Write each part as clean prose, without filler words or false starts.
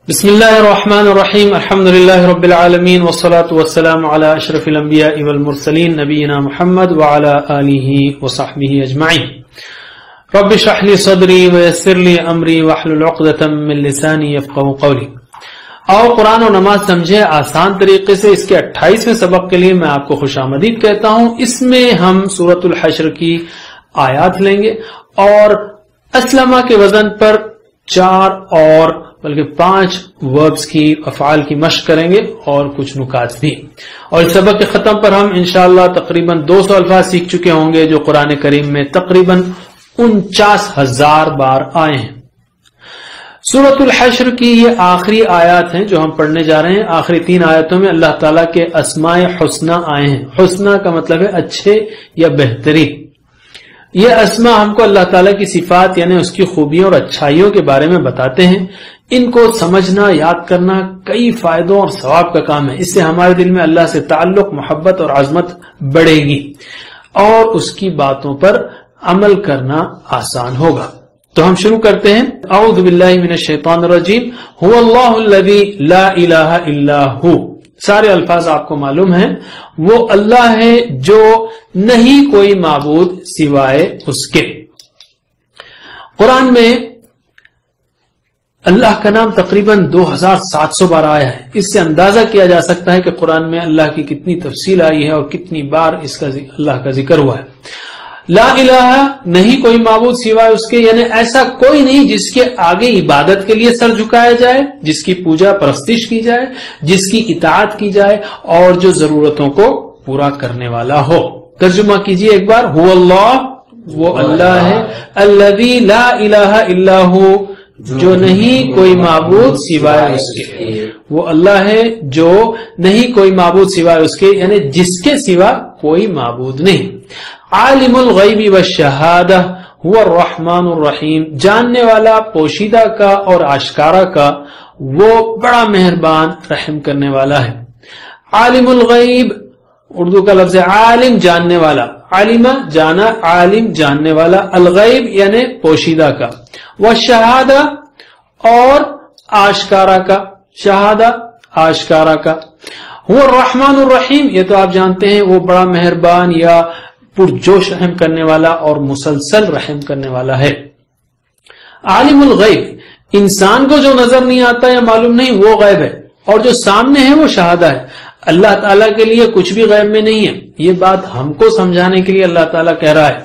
بسم اللہ الرحمن الرحیم الحمد للہ رب العالمین والصلاة والسلام علی اشرف الانبیاء والمرسلین نبینا محمد وعلی آلہ وصحبہ اجمعین رب اشرح لی صدری ویسر لی امری واحلل عقدۃ من لسانی یفقهوا قولی۔ آؤ قرآن و نماز سمجھے آسان طریقے سے۔ اس کے 28ویں سبق کے لیے میں آپ کو خوش آمدید کہتا ہوں۔ اس میں ہم سورۃ الحشر کی آیات لیں گے اور اسلمہ کے وزن پر 4 اور بلکہ 5 وربز کی افعال کی مشق کریں گے اور کچھ نکات بھی۔ اور اس سبق کے ختم پر ہم انشاءاللہ تقریباً 200 الفاظ سیکھ چکے ہوں گے جو قرآن کریم میں تقریباً 49,000 بار آئے ہیں۔ سورۃ الحشر کی یہ آخری آیات ہیں جو ہم پڑھنے جا رہے ہیں۔ آخری 3 آیتوں میں اللہ تعالیٰ کے اسماء حسنہ آئے ہیں۔ حسنہ کا مطلب ہے اچھے یا بہترین۔ یہ اسماء ہم کو اللہ تعالیٰ کی صفات یعنی اس کی خوبیوں اور اچھائیوں کے بارے میں بتاتے ہیں۔ ان کو سمجھنا، یاد کرنا کئی فائدوں اور ثواب کا کام ہے۔ اس سے ہمارے دل میں اللہ سے تعلق، محبت اور عظمت بڑھے گی اور اس کی باتوں پر عمل کرنا آسان ہوگا۔ تو ہم شروع کرتے ہیں۔ اعوذ باللہ من الشیطان الرجیم۔ هو اللہ الذی لا الہ الا ہو۔ سارے الفاظ آپ کو معلوم ہیں۔ وہ اللہ ہے جو نہیں کوئی معبود سوائے اس کے۔ قرآن میں اللہ کا نام تقریباً 2700 بار آیا ہے۔ اس سے اندازہ کیا جا سکتا ہے کہ قرآن میں اللہ کی کتنی تفصیل آئی ہے اور کتنی بار اس کا اللہ کا ذکر ہوا ہے۔ لا الہ، نہیں کوئی معبود سوائے اس کے، یعنی ایسا کوئی نہیں جس کے آگے عبادت کے لیے سر جھکایا جائے، جس کی پوجا پرستش کی جائے، جس کی اطاعت کی جائے اور جو ضرورتوں کو پورا کرنے والا ہو۔ ترجمہ کیجئے ایک بار۔ هو اللہ، وہ اللہ ہے، الذی لا الہ الا ہو، جو نہیں کوئی معبود سوائے اس کے۔ وہ اللہ ہے جو نہیں کوئی معبود سوائے اس کے، یعنی جس کے سوا کوئی معبود نہیں۔ عالم الغیب والشہادہ هو الرحمن الرحیم، جاننے والا پوشیدہ کا اور آشکارا کا، وہ بڑا مہربان رحم کرنے والا ہے۔ عالم الغیب اردو کا لفظ ہے عالم، جاننے والا، عالمہ جانا، عالم جاننے والا، الغیب یعنی پوشیدہ کا، والشہادہ اور آشکارا کا، شہادہ آشکارا کا۔ وہ الرحمن الرحیم، یہ تو آپ جانتے ہیں وہ بڑا مہربان یا پرجوش رحم کرنے والا اور مسلسل رحم کرنے والا ہے۔ عالم الغیب، انسان کو جو نظر نہیں آتا یا معلوم نہیں وہ غیب ہے، اور جو سامنے ہے وہ شہادہ ہے۔ اللہ تعالیٰ کے لیے کچھ بھی غیب میں نہیں ہے۔ یہ بات ہم کو سمجھانے کے لیے اللہ تعالیٰ کہہ رہا ہے،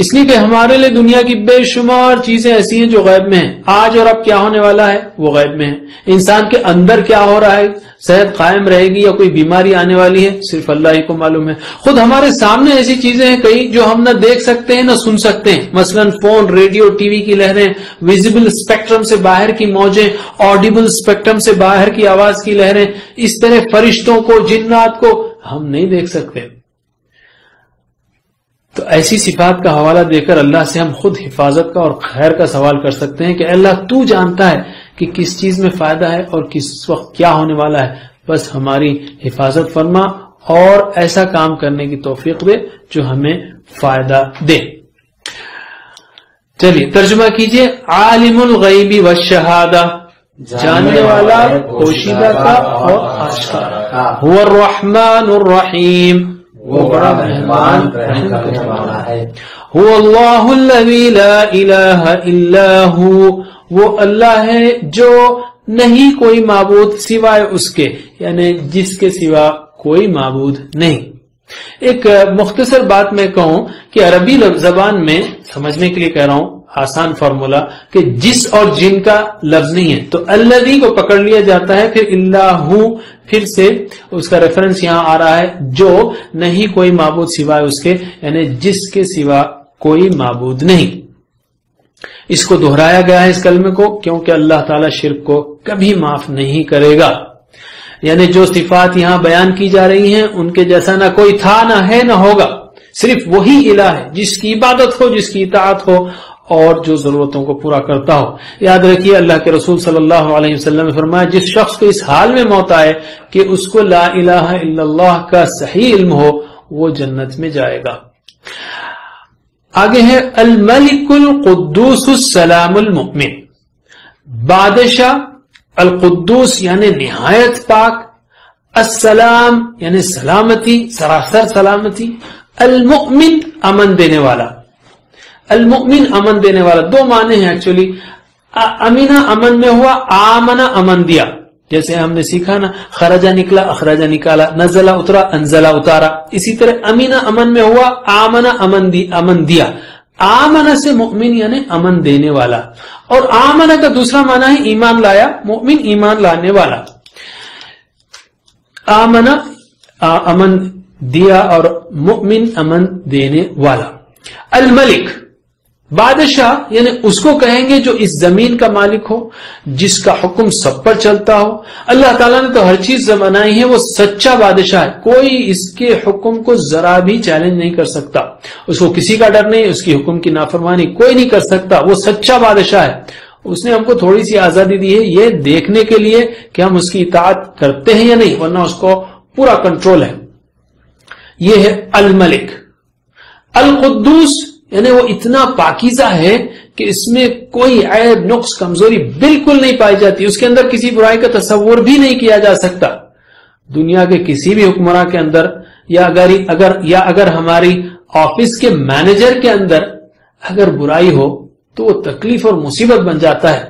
اس لیے کہ ہمارے لیے دنیا کی بے شمار چیزیں ایسی ہیں جو غیب میں ہیں۔ آج اور اب کیا ہونے والا ہے وہ غیب میں ہے۔ انسان کے اندر کیا ہو رہا ہے، صحت قائم رہے گی یا کوئی بیماری آنے والی ہے، صرف اللہ ہی کو معلوم ہے۔ خود ہمارے سامنے ایسی چیزیں ہیں کئی جو ہم نہ دیکھ سکتے ہیں نہ سن سکتے ہیں، مثلا فون، ریڈیو، ٹی وی کی لہریں، ویزیبل اسپیکٹرم سے باہر کی موجیں، آڈیبل اسپیکٹرم سے باہر کی آواز کی لہریں، اس طرح فرشتوں کو، جنات کو ہم نہیں دیکھ سکتے۔ تو ایسی صفات کا حوالہ دے کر اللہ سے ہم خود حفاظت کا اور خیر کا سوال کر سکتے ہیں کہ اللہ تو جانتا ہے کہ کس چیز میں فائدہ ہے اور کس وقت کیا ہونے والا ہے، بس ہماری حفاظت فرما اور ایسا کام کرنے کی توفیق دے جو ہمیں فائدہ دے۔ چلیے ترجمہ کیجئے۔ عالم الغیب والشہادہ، جاننے والا پوشیدہ کا اور آشکارا کا، هو الرحمن الرحیم، وہ بڑا مہربان رحم کرنے والا ہے۔ هو اللہ الذی لا الہ الا ہو، وہ اللہ ہے جو نہیں کوئی معبود سوائے اس کے، یعنی جس کے سوا کوئی معبود نہیں۔ ایک مختصر بات میں کہوں کہ عربی زبان میں سمجھنے کے لیے کہہ رہا ہوں، آسان فارمولا کہ جس اور جن کا لفظ نہیں ہے تو الذی کو پکڑ لیا جاتا ہے، پھر اللہ، پھر سے اس کا ریفرنس یہاں آ رہا ہے جو نہیں کوئی معبود سوائے اس کے، یعنی جس کے سوا کوئی معبود نہیں۔ اس کو دہرایا گیا ہے اس کلمے کو کیونکہ اللہ تعالیٰ شرک کو کبھی معاف نہیں کرے گا۔ یعنی جو صفات یہاں بیان کی جا رہی ہیں ان کے جیسا نہ کوئی تھا، نہ ہے، نہ ہوگا۔ صرف وہی الہ ہے جس کی عبادت ہو، جس کی اطاعت ہو اور جو ضرورتوں کو پورا کرتا ہو۔ یاد رکھیے اللہ کے رسول صلی اللہ علیہ وسلم نے فرمایا جس شخص کو اس حال میں موت آئے کہ اس کو لا الہ الا اللہ کا صحیح علم ہو وہ جنت میں جائے گا۔ آگے ہے الملک القدوس السلام المؤمن، بادشاہ القدوس یعنی نہایت پاک، السلام یعنی سلامتی، سراسر سلامتی، المؤمن امن دینے والا، المؤمن امن دینے والا دو معنی ہیں ایکچولی. امینہ امن میں ہوا، آمنہ امن دیا، جیسے ہم نے سیکھا نا، خرجہ نکلا، اخرجہ نکالا، نزلہ اترا، انزلہ اتارا. اسی طرح امینہ امن میں ہوا، آمنہ امن دیا. آمنہ سے مؤمن یعنی امن دینے والا، اور آمنہ کا دوسرا معنی ہے ایمان لایا، مؤمن ایمان لانے والا. آمنہ امن دیا اور مؤمن امن دینے والا. الملک بادشاہ یعنی اس کو کہیں گے جو اس زمین کا مالک ہو، جس کا حکم سب پر چلتا ہو. اللہ تعالیٰ نے تو ہر چیز بنائی ہے، وہ سچا بادشاہ ہے، کوئی اس کے حکم کو ذرا بھی چیلنج نہیں کر سکتا، اس کو کسی کا ڈر نہیں، اس کی حکم کی نافرمانی کوئی نہیں کر سکتا. وہ سچا بادشاہ ہے. اس نے ہم کو تھوڑی سی آزادی دی ہے یہ دیکھنے کے لیے کہ ہم اس کی اطاعت کرتے ہیں یا نہیں، ورنہ اس کو پورا کنٹرول ہے. یہ ہے الملک. القدوس یعنی وہ اتنا پاکیزہ ہے کہ اس میں کوئی عیب، نقص، کمزوری بالکل نہیں پائی جاتی، اس کے اندر کسی برائی کا تصور بھی نہیں کیا جا سکتا. دنیا کے کسی بھی حکمراں کے اندر یا اگر ہماری آفس کے مینیجر کے اندر اگر برائی ہو تو وہ تکلیف اور مصیبت بن جاتا ہے.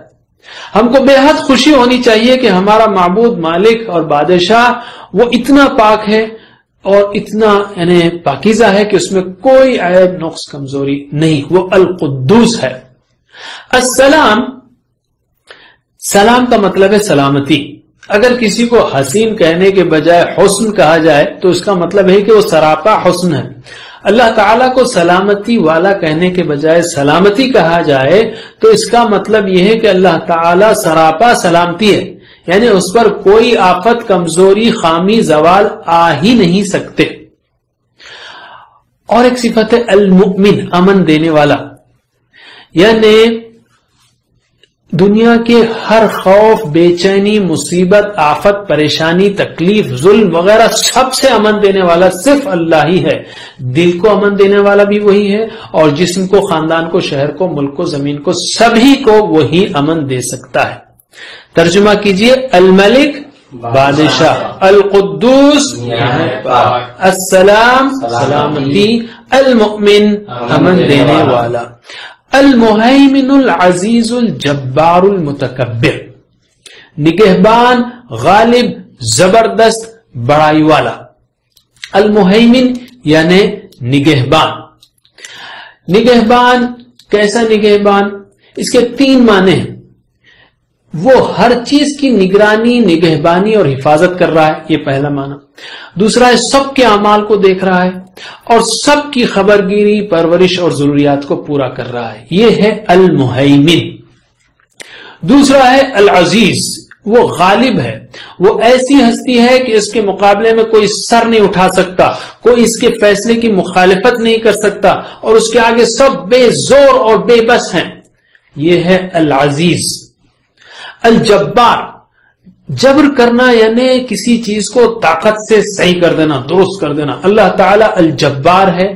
ہم کو بے حد خوشی ہونی چاہیے کہ ہمارا معبود، مالک اور بادشاہ وہ اتنا پاک ہے اور اتنا یعنی پاکیزہ ہے کہ اس میں کوئی عیب، نقص، کمزوری نہیں. وہ القدوس ہے. السلام، سلام کا مطلب ہے سلامتی. اگر کسی کو حسین کہنے کے بجائے حسن کہا جائے تو اس کا مطلب ہے کہ وہ سراپا حسن ہے. اللہ تعالیٰ کو سلامتی والا کہنے کے بجائے سلامتی کہا جائے تو اس کا مطلب یہ ہے کہ اللہ تعالیٰ سراپا سلامتی ہے، یعنی اس پر کوئی آفت، کمزوری، خامی، زوال آ ہی نہیں سکتے. اور ایک صفت ہے المؤمن، امن دینے والا، یعنی دنیا کے ہر خوف، بے چینی، مصیبت، آفت، پریشانی، تکلیف، ظلم وغیرہ سب سے امن دینے والا صرف اللہ ہی ہے. دل کو امن دینے والا بھی وہی ہے، اور جسم کو، خاندان کو، شہر کو، ملک کو، زمین کو، سبھی کو وہی امن دے سکتا ہے. ترجمہ کیجئے، الملک بادشاہ، القدوس السلام سلامتی، المؤمن امن دینے والا، المہیمن العزیز الجبار المتکبر، نگہبان، غالب، زبردست، بڑائی والا. المہیمن یعنی نگہبان. نگہبان کیسا نگہبان؟ اس کے تین معنی ہیں. وہ ہر چیز کی نگرانی، نگہبانی اور حفاظت کر رہا ہے، یہ پہلا معنی. دوسرا ہے سب کے اعمال کو دیکھ رہا ہے اور سب کی خبرگیری، پرورش اور ضروریات کو پورا کر رہا ہے، یہ ہے المہیمن. دوسرا ہے العزیز، وہ غالب ہے، وہ ایسی ہستی ہے کہ اس کے مقابلے میں کوئی سر نہیں اٹھا سکتا، کوئی اس کے فیصلے کی مخالفت نہیں کر سکتا، اور اس کے آگے سب بے زور اور بے بس ہیں، یہ ہے العزیز. الجبار، جبر کرنا یعنی کسی چیز کو طاقت سے صحیح کر دینا، درست کر دینا. اللہ تعالیٰ الجبار ہے،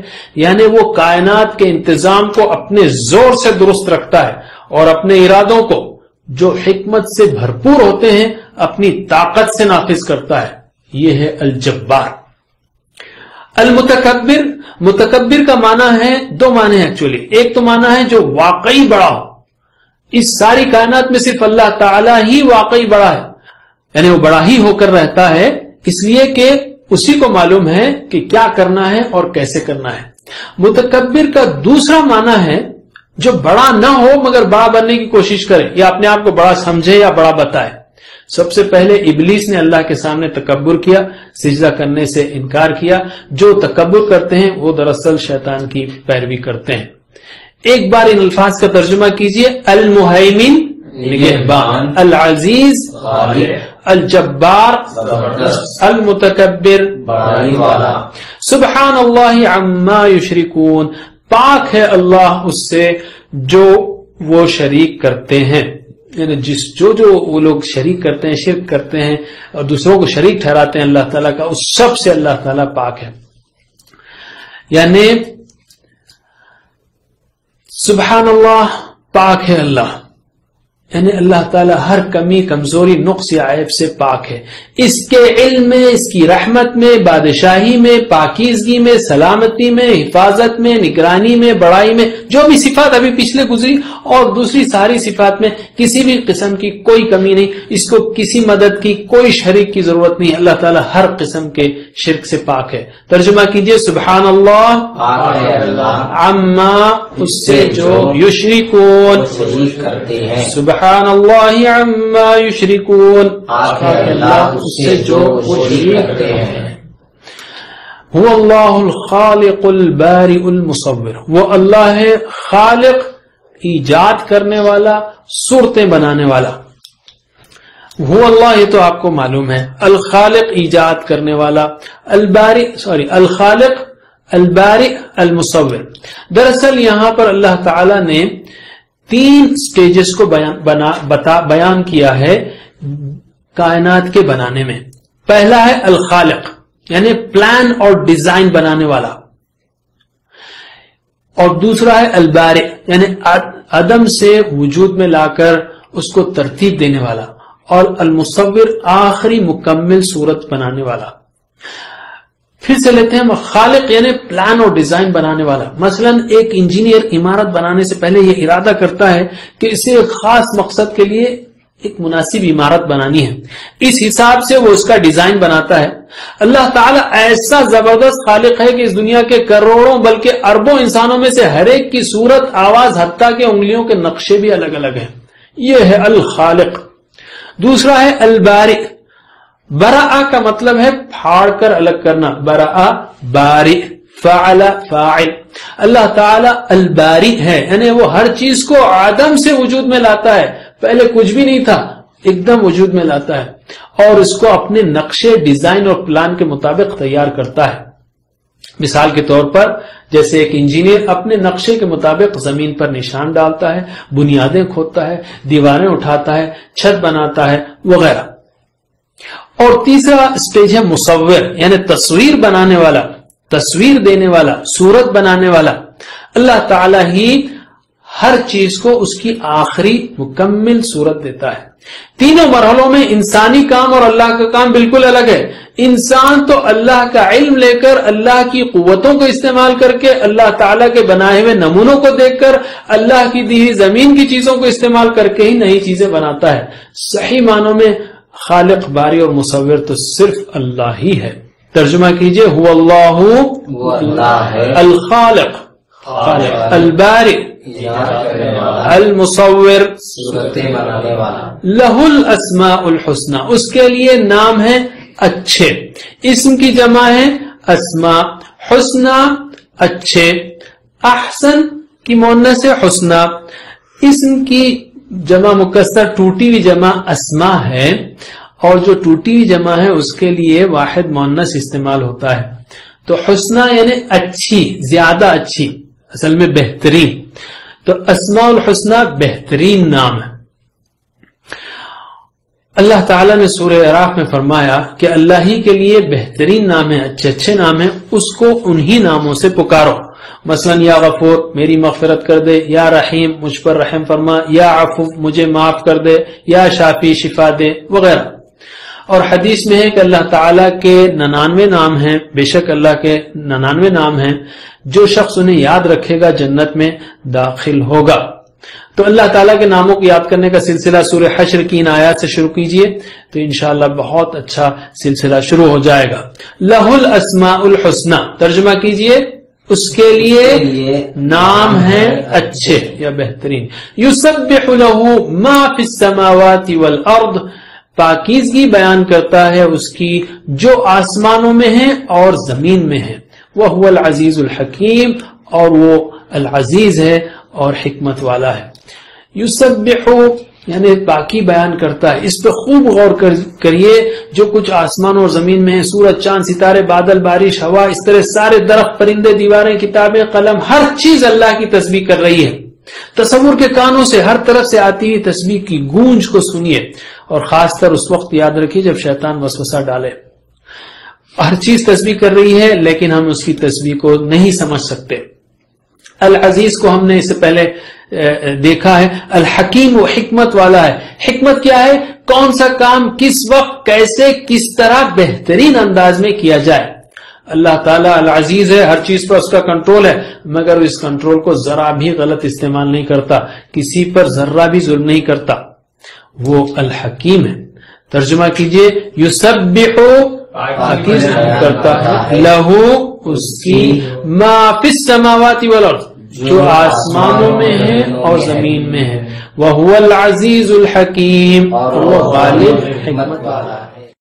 یعنی وہ کائنات کے انتظام کو اپنے زور سے درست رکھتا ہے اور اپنے ارادوں کو جو حکمت سے بھرپور ہوتے ہیں اپنی طاقت سے نافذ کرتا ہے، یہ ہے الجبار. المتکبر، متکبر کا معنی ہے، دو معنی ہیں ایکچولی. ایک تو معنی ہے جو واقعی بڑا ہو، اس ساری کائنات میں صرف اللہ تعالیٰ ہی واقعی بڑا ہے، یعنی وہ بڑا ہی ہو کر رہتا ہے، اس لیے کہ اسی کو معلوم ہے کہ کیا کرنا ہے اور کیسے کرنا ہے. متکبر کا دوسرا معنی ہے جو بڑا نہ ہو مگر بڑا بننے کی کوشش کرے یا اپنے آپ کو بڑا سمجھے یا بڑا بتائے. سب سے پہلے ابلیس نے اللہ کے سامنے تکبر کیا، سجدہ کرنے سے انکار کیا. جو تکبر کرتے ہیں وہ دراصل شیطان کی پیروی کرتے ہیں. ایک بار ان الفاظ کا ترجمہ کیجئے، المہیمن نگہبان، العزیز الجبار، المتکبر بڑائی والا. سبحان اللہ عما یشرکون، پاک ہے اللہ اس سے جو وہ شریک کرتے ہیں، یعنی جو وہ لوگ شریک کرتے ہیں، شرک کرتے ہیں اور دوسروں کو شریک ٹھہراتے ہیں اللہ تعالیٰ کا، اس سب سے اللہ تعالیٰ پاک ہے. یعنی سبحان اللہ، پاک ہے اللہ، یعنی اللہ تعالیٰ ہر کمی، کمزوری، نقص یا عیب سے پاک ہے. اس کے علم میں، اس کی رحمت میں، بادشاہی میں، پاکیزگی میں، سلامتی میں، حفاظت میں، نگرانی میں، بڑائی میں، جو بھی صفات ابھی پچھلے گزری اور دوسری ساری صفات میں کسی بھی قسم کی کوئی کمی نہیں. اس کو کسی مدد کی، کوئی شریک کی ضرورت نہیں. اللہ تعالیٰ ہر قسم کے شرک سے پاک ہے. ترجمہ کیجئے سبحان اللہ عما، اس سے جو یشرکون کرتے ہیں. سبحان اللہ عما یشرکون، اللہ اس سے جو وہ شریک کرتے ہیں. هو اللہ الخالق البارئ المصور، وہ اللہ ہے خالق، ایجاد کرنے والا، صورتیں بنانے والا. وہ اللہ، یہ تو آپ کو معلوم ہے. الخالق ایجاد کرنے والا، الخالق البارئ المصور. دراصل یہاں پر اللہ تعالی نے 3 سٹیجز کو بیان کیا ہے کائنات کے بنانے میں. پہلا ہے الخالق، یعنی پلان اور ڈیزائن بنانے والا، اور دوسرا ہے البارئ، یعنی عدم سے وجود میں لا کر اس کو ترتیب دینے والا، اور المصور، آخری مکمل صورت بنانے والا. پھر سے لیتے ہیں خالق، یعنی پلان اور ڈیزائن بنانے والا. مثلا ایک انجینئر عمارت بنانے سے پہلے یہ ارادہ کرتا ہے کہ اسے ایک خاص مقصد کے لیے ایک مناسب عمارت بنانی ہے، اس حساب سے وہ اس کا ڈیزائن بناتا ہے. اللہ تعالیٰ ایسا زبردست خالق ہے کہ اس دنیا کے کروڑوں بلکہ اربوں انسانوں میں سے ہر ایک کی صورت، آواز، حتیٰ کہ انگلیوں کے نقشے بھی الگ الگ ہیں. یہ ہے الخالق. دوسرا ہے البارئ. برا کا مطلب ہے پھاڑ کر الگ کرنا، برا بارئ، فعل فاعل. اللہ تعالیٰ البارئ ہے، یعنی وہ ہر چیز کو عدم سے وجود میں لاتا ہے. پہلے کچھ بھی نہیں تھا، ایک دم وجود میں لاتا ہے، اور اس کو اپنے نقشے، ڈیزائن اور پلان کے مطابق تیار کرتا ہے. مثال کے طور پر جیسے ایک انجینئر اپنے نقشے کے مطابق زمین پر نشان ڈالتا ہے، بنیادیں کھودتا ہے، دیواریں اٹھاتا ہے، چھت بناتا ہے وغیرہ. اور تیسرا سٹیج ہے مصور، یعنی تصویر بنانے والا، تصویر دینے والا، صورت بنانے والا. اللہ تعالیٰ ہی ہر چیز کو اس کی آخری مکمل صورت دیتا ہے. تینوں مرحلوں میں انسانی کام اور اللہ کا کام بالکل الگ ہے. انسان تو اللہ کا علم لے کر، اللہ کی قوتوں کو استعمال کر کے، اللہ تعالیٰ کے بنائے ہوئے نمونوں کو دیکھ کر، اللہ کی دی ہوئی زمین کی چیزوں کو استعمال کر کے ہی نئی چیزیں بناتا ہے. صحیح معنوں میں خالق، باری اور مصور تو صرف اللہ ہی ہے. ترجمہ کیجئے هو اللہ الخالق، الباری، المصور، لہ الاسماء الحسنى، اس کے لیے نام ہے اچھے. اسم کی جمع ہے اسماء، حسنى اچھے، احسن کی مؤنث ہے حسنى. اسم کی جمع مکسر ٹوٹی ہوئی جمع اسماء ہے، اور جو ٹوٹی ہوئی جمع ہے اس کے لیے واحد مؤنث استعمال ہوتا ہے. تو حسنى یعنی اچھی، زیادہ اچھی، اصل میں بہترین. تو اسماء الحسنى بہترین نام ہے. اللہ تعالیٰ نے سورہ اعراف میں فرمایا کہ اللہ ہی کے لیے بہترین نام ہے، اچھے اچھے نام ہیں، اس کو انہی ناموں سے پکارو. مثلا یا غفور، میری مغفرت کر دے، یا رحیم، مجھ پر رحم فرما، یا عفو، مجھے معاف کر دے، یا شافی، شفا دے وغیرہ. اور حدیث میں ہے کہ اللہ تعالیٰ کے 99 نام ہیں، بے شک اللہ کے 99 نام ہیں، جو شخص انہیں یاد رکھے گا جنت میں داخل ہوگا. تو اللہ تعالیٰ کے ناموں کو یاد کرنے کا سلسلہ سورہ حشر کی ان آیات سے شروع کیجئے تو انشاءاللہ بہت اچھا سلسلہ شروع ہو جائے گا. لہ الاسماء الحسنى، ترجمہ کیجئے اس کے لیے نام ہیں اچھے یا بہترین. یسبح لہ ما فی السماوات والارض، پاکیزگی بیان کرتا ہے اس کی جو آسمانوں میں ہے اور زمین میں ہے. وہو العزیز الحکیم، اور وہ العزیز ہے اور حکمت والا ہے. یسبح یعنی پاکی بیان کرتا ہے. اس پہ خوب غور کریے، جو کچھ آسمان اور زمین میں ہے، سورج، چاند، ستارے، بادل، بارش، ہوا، اس طرح سارے درخت، پرندے، دیواریں، کتابیں، قلم، ہر چیز اللہ کی تسبیح کر رہی ہے. تصور کے کانوں سے ہر طرف سے آتی ہوئی تسبیح کی گونج کو سنیے، اور خاص کر اس وقت یاد رکھیے جب شیطان وسوسہ ڈالے. ہر چیز تسبیح کر رہی ہے لیکن ہم اس کی تسبیح کو نہیں سمجھ سکتے. العزیز کو ہم نے اس سے پہلے دیکھا ہے. الحکیم وہ حکمت والا ہے. حکمت کیا ہے؟ کون سا کام کس وقت کیسے کس طرح بہترین انداز میں کیا جائے. اللہ تعالیٰ العزیز ہے، ہر چیز پر اس کا کنٹرول ہے، مگر اس کنٹرول کو ذرا بھی غلط استعمال نہیں کرتا، کسی پر ذرہ بھی ظلم نہیں کرتا. وہ الحکیم ہے. ترجمہ کیجئے، یسبح پاکیز کرتا ہے، لہو اس کی، ما فی السماوات والارض جو آسمانوں میں ہے اور زمین میں ہے، وہو العزیز الحکیم، وہ غالب حکمت والا ہے.